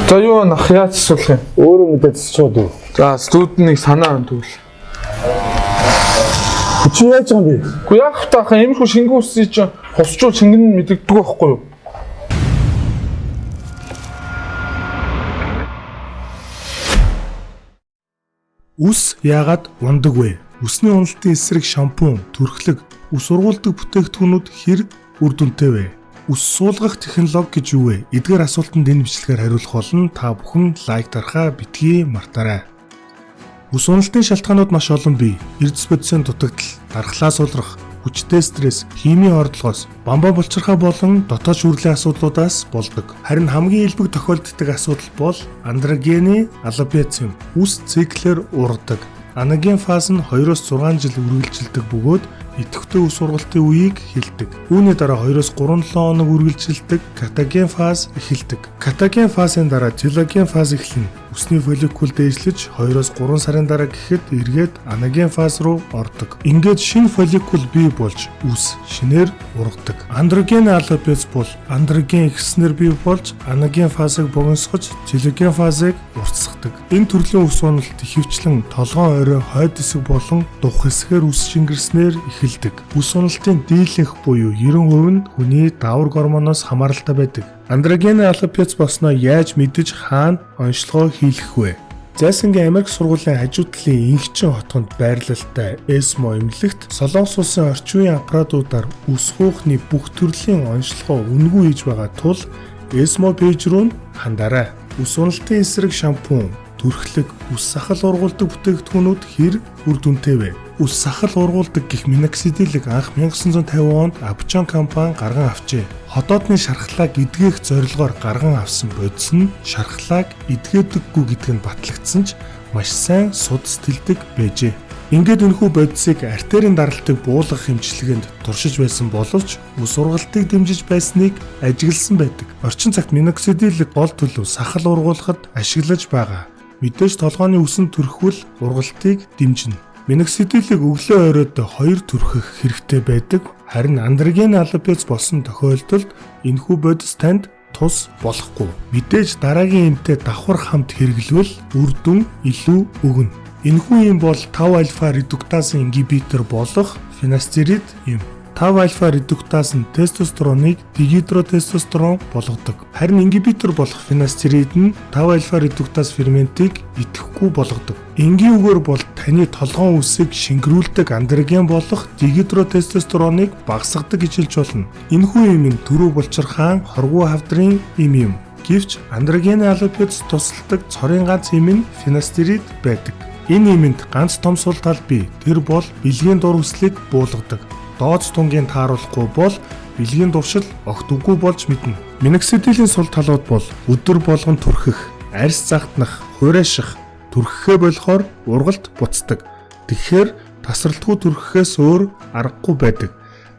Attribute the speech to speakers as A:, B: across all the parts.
A: За юу нах яаж асуулах юм?
B: Өөрөө мэдээд цочод үү.
A: За студентыг санаа тэгвэл.
B: Чи яаж байгаа юм бэ?
A: Уу яах вэ хаа иймэрхүү шингэн үсийг чинь хусчул шингэн мэддэг байхгүй юу?
C: Үс яагаад ундаг вэ? Үсний уналтын эсрэг шампунь, түрхлэг, үс ургуулдаг бүтээгдэхүүнүүд хэр үр дүнтэй вэ? Үс суулгах технологи гэж юу вэ? Эдгээр асуултанд энэ бичлэгээр хариулах болно. Та бүхэн лайк дарахаа битгий мартаарай. Үс уналтын шалтгаанууд маш олон бий. Эрдэс бодисын дутагдал, дархлаа сулрах, хүчтэй стресс, химийн ордлогоос, бамбаа булчирхай болон дотоод шүүрлийн асуудлуудаас болдог. Харин хамгийн илбэг тохиолддог асуудал бол андрогены аллопециум. Үс циклээр ургадаг. Анаген фаз нь 2-6 жил үргэлжилдэг бөгөөд идэвхтэй үс ургалтын үеийг хэлдэг. Үүний дараа 2-3-7 хоног үргэлжилдэг катаген фаз эхэлдэг. Катаген фазын дараа телоген фаз эхэлнэ. Үсний фолликул дээшлэж 2-3 сарын дараа гэхэд эргээд анаген фаз руу ордог. Ингээд шинэ фолликул бий болж үс шинээр ургадаг. Андроген аллопец бол андроген ихснэр бий болж анаген фазыг богиносгож телоген фазыг уртсгадаг. Энэ төрлийн үс уналт ихэвчлэн толгоон орой хойд хэсэг болон дух хэсгээр үс шингэрснээр эхэлдэг. Үс уналтын дийлэнх буюу 90% нь хүний даавар гормоноос хамааралтай байдаг. Андроген аллопец болсноо яаж мэдэж хаана онцлогоо хийлгэх вэ? Зайсангийн Америк сургуулийн хажуу талын инхчин хотгонд байрлалтай ESMO эмнэлэгт Солонгос улсын орчин үеийн аппаратуудаар үс хуухны бүх төрлийн онцлогоо үнгүй хийж байгаа тул ESMO пэйж рүү хандаарай. Үс уналтын эсрэг шампунь, түрхлэг, үс сахал ургуулдаг бүтээгдэхүүнүүд хэр үр дүнтэй вэ? Үс сахал ургуулдаг гэх миноксидилийг анх 1950 онд Апчон компани гарган авчээ. Ходоодны шархлааг эдгэх зорилгоор гарган авсан бодис нь шархлааг эдгээдэггүй гэдг нь батлагдсан ч маш сайн судас тэлдэг байжээ. Ингээд энэхүү бодисыг артерийн даралтыг буулгах эмчилгээнд туршиж байсан боловч үс ургалтыг дэмжиж байсныг ажигласан байдаг. Орчин цагт миноксидилийг гол төлөв сахал ургуулахад ашиглаж байгаа. Мэдээж толгойн үсэн түрхвэл ургалтыг дэмжинэ. Миноксидилийг өглөө оройд 2 түрхэх хэрэгтэй байдаг. Харин андроген аллопец болсон тохиолдолд энэхүү бодис танд тус болохгүй. Мэдээж дараагийн эмтэй давхар хамт хэрэглэвэл үр дүн илүү өгнө. Энэхүү юм бол 5 альфа редуктазын ингибитор болох финастерид юм. 5 альфа редуктаз нь тестостероныг дигидротестостерон болгодог. Харин ингибитор болох финастерид нь 5 альфа редуктаз ферментийг идэвхгүй болгодог. Энгийн үгээр бол таны толгоон үсийг шингэрүүлдэг андроген болох дигидротестостероныг багасгадаг гэж хэлж болно. Энэхүү юм нь түрүү булчирхаан хоргоо хавдрын юм. Гэвч андроген аллопец тусалдаг цорын ганц юм нь финастерид байдаг. Энэ юмд ганц том сул тал бий. Тэр бол бэлгийн дур хүслийг буулгадаг. Дооц тунгийн тааруулахгүй бол бэлгийн дуршил огт үгүй болж мэднэ. Миноксидилийн сул талууд бол өдөр болгон түрхэх, арьс загтнах, хуурайших, түрхэхээ болохоор ургалт буцдаг. Тэгэхээр тасралтгүй түрхэхээс өөр аргагүй байдаг.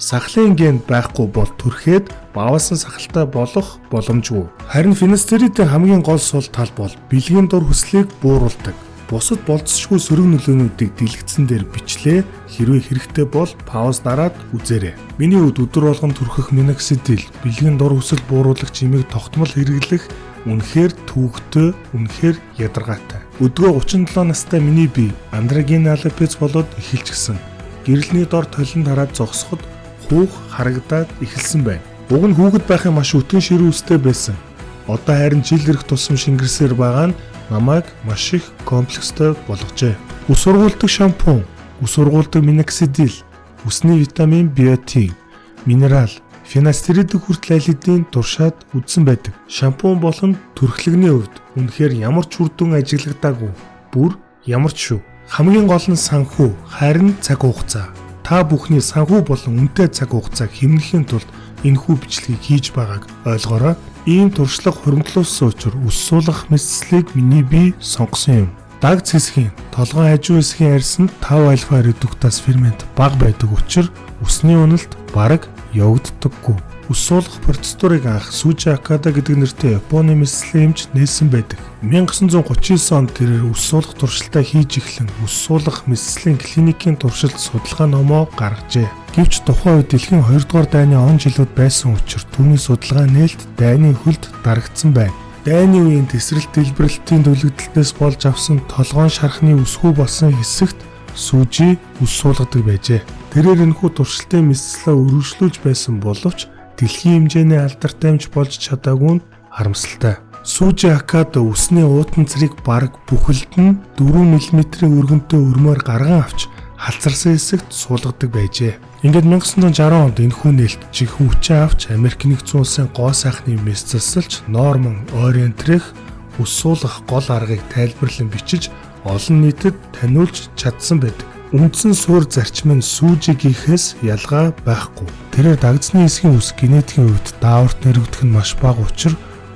C: Сахлын ген байхгүй бол түрхээд баваасан сахалтай болох боломжгүй. Харин финастеридийн хамгийн гол сул тал бол бэлгийн дур хүслийг бууруулдаг. Бусад болцсошгүй сөрөг нөлөөнүүдийг дэлгэцэн дээр бичлээ. Хэрвээ хэрэгтэй бол пауз дараад үзээрэй. Миний хувьд өдөр болгон түрхэх миноксидил, бэлгийн дур хүсэл бууруулагч имийг тогтмол хэрэглэх үнэхээр төвөгтэй, үнэхээр ядаргаатай. Өдгөө 37 настай миний бие андроген аллопец болоод эхэлчихсэн. Гэрэлний дор толинд хараад зогсоход хүүх харагдаад эхэлсэн байна. Уг нь хүүхэд байхын маш өтгөн ширүү үстэй байсан. Одоо харин жил ирэх тусам шингэрсээр байгаа нь намайг маш их комплекстэй болгожээ. Үс ургуулдаг шампунь, үс ургуулдаг миноксидил, үсний витамин биотин, минерал, финастеридийг хүртэл аль хэдийн туршаад үзсэн байдаг. Шампунь болон түрхлэгний хувьд үнэхээр ямар ч үр дүн ажиглагдаагүй. Бүр ямар ч шүү. Хамгийн гол нь санхүү, харин цаг хугацаа. Та бүхний санхүү болон үнэтэй цаг хугацааг хэмнэхийн тулд энэхүү бичлэгийг хийж байгааг ойлгоорой. Ийм туршлага хуримтлуулсан учраас үс суулгах мэдслийг миний бие сонгосон юм. Дагц хэсгийн толгойн хажуу хэсгийн арьсанд 5 альфа редуктаз фермент бага байдаг учраас үсний уналт бараг явагддаггүй. Үс суулгах процедурыг анх Сужи Акада гэдэг нэртэй Японы мэдлэгийн эмч нээсэн байдаг. 1939 онд тэрээр үс суулгах туршилтаа хийж эхлэн үс суулгах мэдлэгийн клиникийн туршилт судалгаа номоо гаргажээ. Гэвч тухайн үед дэлхийн 2 дугаар дайны он жилүүд байсан учраас түүний судалгаа нээлт дайны хөлд дарагдсан байна. Дайны үеийн тесрэлт дэлбэрэлтийн төлөвлөлтөөс болж авсан толгоон шархны үсгүй болсон хэсэгт сүүжи үс суулгадаг байжээ. Тэрээр энэхүү туршилтын мэдслээ өргөжлүүлж байсан боловч дэлхийн хэмжээний алдартай юмч болж чадаагүй нь харамсалтай. Сүүжи акад үсний уутан цэрийг бараг бүхэлд нь 4 мм-ийн өргөнтэй өрмөөр гарган авч халзарсан хэсэгт суулгадаг байжээ. Ингээд 1960 онд энэхүү нээлт жинхэнэ хүчээ авч Америк нэгдсэн улсын гоо сайхны мэс засалч Норман Ориентрих үс суулгах гол аргыг тайлбарлан бичиж олон нийтэд таниулж чадсан байдаг. Үндсэн суур зарчим нь сүүжигийнхээс ялгаа байхгүй. Тэрээр дагдсны хэсгийн үс генетикийн хувьд дааварт нэрвэгдэх нь маш бага учир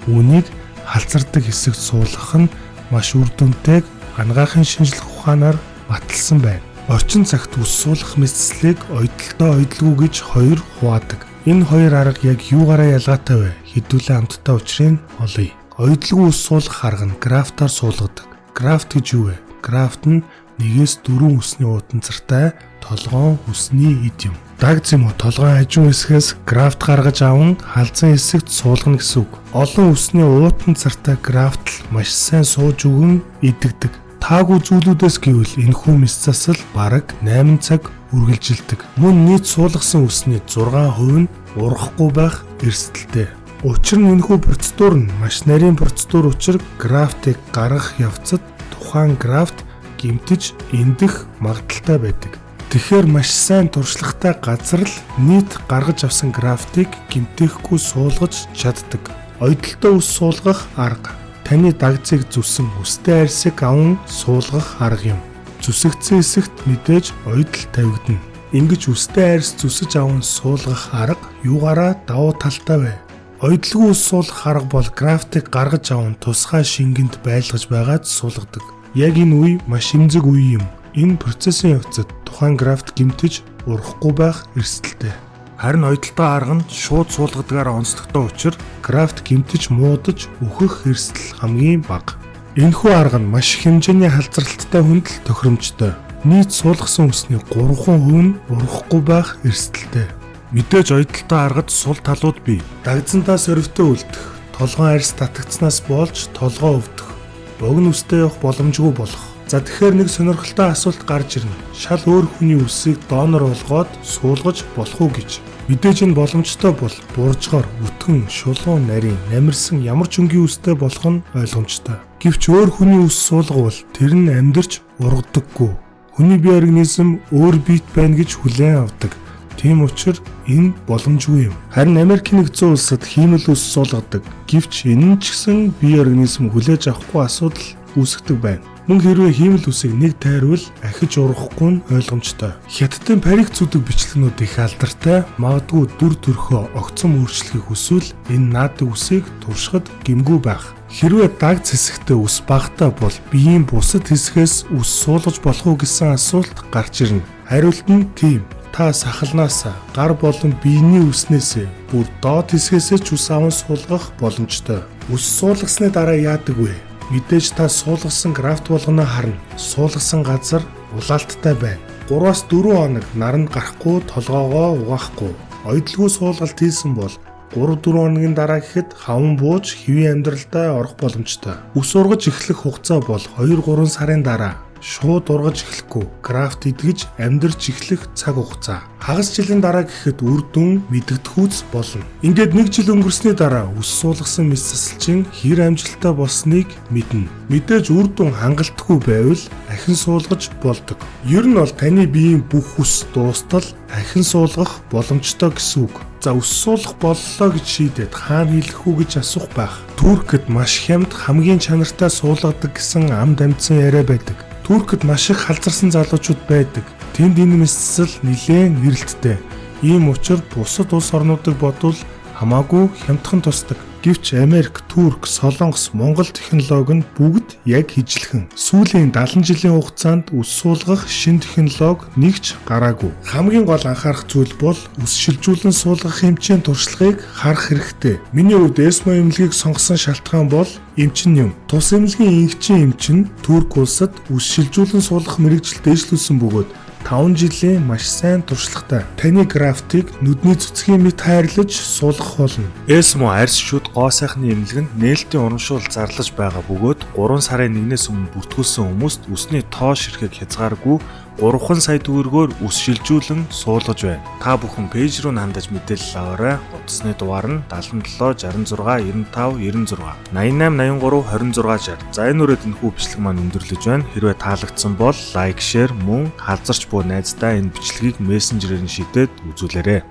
C: үүнийг халзардаг хэсэгт суулгах нь маш үр дүнтэйг анагаахын шинжлэх ухаанаар баталсан байна. Орчин цагт үс суулгах мэдслийг ойдолтой ойдлгүй гэж хоёр хуваадаг. Энэ хоёр арга яг юугаараа ялгаатай вэ? Хэдүүлээ хамтдаа учрыг олъё. Ойдлгүй үс суулгах арга нь графтаар суулгадаг. Графт гэж юу вэ? Графт нь 1-4 үсний утанцартай толгоон үсний эд юм. Дагц юм уу толгоон хажуу хэсгээс графт гаргаж аван халзан хэсэгт суулгана гэсэн үг. Олон үсний утанцартай графт л маш сайн сууж өгөн идэгдэг. Таагүй зүйлүүдээс гэвэл энэхүү мэс засал бараг 8 цаг үргэлжилдэг. Мөн нийт суулгасан үсний 6% нь урахгүй байх эрсдэлтэй. Учир нь энэхүү процедур нь маш нарийн процедур учир графтыг гаргах явцад тухайн графт гэмтэж эндэх магадaltaй байдаг. Тэгэхээр маш сайн туршлагатай газар л нийт гаргаж авсан графтыг гэмтээхгүй суулгаж чаддаг. Ойдолтой үс суулгах арга. Таны дагцыг зүсэн үстэй арьсыг аван суулгах арга юм. Зүсэгдсэн хэсэгт мэдээж ойдол тавигдана. Ингэж үстэй арьс зүсэж аван суулгах арга юугаараа давуу талтай вэ? Ойдлгүй үс суулгах арга бол графтыг гаргаж аван тусгай шингэнд байлгаж байгаад суулгадаг. Яг энэ үе маш эмзэг үе юм. Энэ процессын явцад тухайн графт гэмтэж урахгүй байх эрсдэлтэй. Харин ойдолтой арга нь шууд суулгадгаар онцлогтой учир графт гэмтэж муудаж өөхөх эрсдэл хамгийн бага. Энэхүү арга нь маш их хэмжээний халзралттай хүндэл тохиромжтой. Нийт суулгасан үсний 3% нь урахгүй байх эрсдэлтэй. Мэдээж ойдолтой аргад сул талууд бий. Дагдсандаа сорвитой үлдэх, толгоон арьс татагдсанаас болж толгоо өвдөх, богино үстэй явах боломжгүй болох. За тэгэхээр нэг сонирхолтой асуулт гарч ирнэ. Шал өөр хүний үсийг донор болгоод суулгаж болох уу гэж. Мэдээж энэ боломжтой бол бууржгаар, өтгөн, шулуун, нарийн, намирсан ямар ч өнгийн үстэй болох нь ойлгомжтой. Гэвч өөр хүний үс суулгавал тэр нь амьдарч ургадаггүй. Хүний бие организм өөр биет байна гэж хүлээн авдаг. Тийм учраас энэ боломжгүй юм. Харин Америк нэгдсэн улсад хиймэл үс суулгадаг. Гэвч энэ нь ч гэсэн бие организм хүлээж авахгүй асуудал үүсгдэг байна. Мөн хэрвээ хиймэл үсийг нэг тайрвал ахиж ургахгүй нь ойлгомжтой. Хятадын парик зүдэг бичлэгнүүд их алдартай, магадгүй дүр төрхөө огцом өөрчлөхийг хүсвэл энэ наадаг үсийг туршихад гэмгүй байх. Хэрвээ дагц хэсэгтээ үс багтаа бол биеийн бусад хэсгээс үс суулгаж болох уу гэсэн асуулт гарч ирнэ. Хариулт нь тийм. Та сахалнаас гар болон биений үснээсээ бүр доод хэсгээсээ ч үс аван суулгах боломжтой. Үс суулгасны дараа яадаг вэ? Мэдээж та суулгасан графт болгоно харна. Суулгасан газар улаалттай байна. 3-4 хоног наранд гарахгүй толгоогоо угаахгүй. Ойдлгүй суулгалт хийсэн бол 3-4 хоногийн дараа гэхэд хаван бууж хэвийн амьдралдаа орох боломжтой. Үс ургаж эхлэх хугацаа бол 2-3 сарын дараа. Шууд ургаж эхлэхгүй, графт идгэж амьдарч эхлэх цаг хугацаа. Хагас жилийн дараа гэхэд үр дүн мэдэгдэхүйц болно. Ингээд 1 жил өнгөрсний дараа үс суулгасан мэс засалчин хэр амжилттай болсныг мэднэ. Мэдээж үр дүн хангалтгүй байвал ахин суулгаж болдог. Ер нь бол таны биеийн бүх үс дуустал ахин суулгах боломжтой гэсэн үг. За үс суулгах боллоо гэж шийдээд хаана хийх үү гэж асуух байх. Туркэд маш хямд хамгийн чанартай суулгадаг гэсэн амд амьдсан яриа байдаг. Туркэд маш их халзарсан залуучууд байдаг. Тэнд энэ мэс засал нэлээд эрэлттэй. Ийм учраас бусад улс орнуудыг бодвол хамаагүй хямдхан тусдаг. Гэвч Америк, Турк, Солонгос, Монгол технологи нь бүгд яг хижлэхэн. Сүүлийн 70 жилийн хугацаанд үс суулгах шинэ технологи нэгч гараагүй. Хамгийн гол анхаарах зүйл бол үс шилжүүлэн суулгах эмчийн туршлагыг харах хэрэгтэй. Миний хувьд ESMO эмнэлгийг сонгосон шалтгаан бол эмчин юм. Тус эмнэлгийн инхчин эмчин Турк улсад үс шилжүүлэн суулгах мэрэгжил дэвшлүүлсэн бөгөөд 5 жилийн маш сайн туршлагатай. Таны графтыг нүдний цэцгийн мэт хайрлаж суулгах болно. Эсмо арьс шүд гоо сайхны эмнэлэг нь нээлтийн урамшуул зарлаж байгаа бөгөөд 3 сарын 1-ээс өмнө бүртгүүлсэн хүмүүст үсний тоо ширхэг хязгааргүй 3 сая төгрөгөөр ус шилжүүлэн суулгаж байна. Та бүхэн пэйж руу хандаж мэдээлэл аваарай. Утасны дугаар нь 77 66 95 96 88 83 26 60. За энэ үрээд энэхүү бичлэг маань өндөрлөж байна. Хэрвээ таалагдсан бол лайк, шеэр мөн халзарч буй найздаа энэ бичлэгийг мессенжерээр нь шийдээд үзүүлээрэй.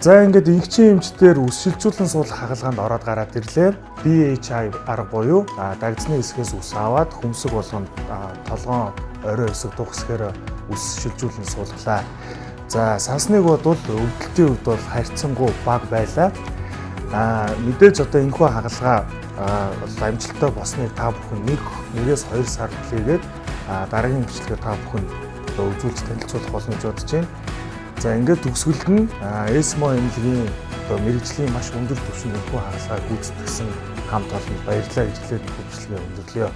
C: За ингээд инхчийн эмчтэр үс шилжүүлэн суулгах хагалгаанд ороод гараад ирлээ. BHI арга буюу дагдсны хэсгээс ус аваад хөмсөг болгонд толгоон орой хэсэг дух хэсгээр ус шилжүүлэн суулглаа. За сансныг бодвол өвдөлтийн хувьд бол харьцангуй бага байлаа. Мэдээж одоо энэхүү хагалгаа амжилттай болсныг та бүхэн 1-2 сар хүлээгээд дараагийн бичлэгээ та бүхэн үзүүлж танилцуулах болно гэж бодож байна. За ингээд төгсгөлд нь Эсмо эмнэлгийн мэрэгжлийн маш өндөр түвшинд энэхүү хагалгааг гүйцэтгэсэн хамт олонд баярлалаа гэж хэлээд бичлэгээ өндөрлөё.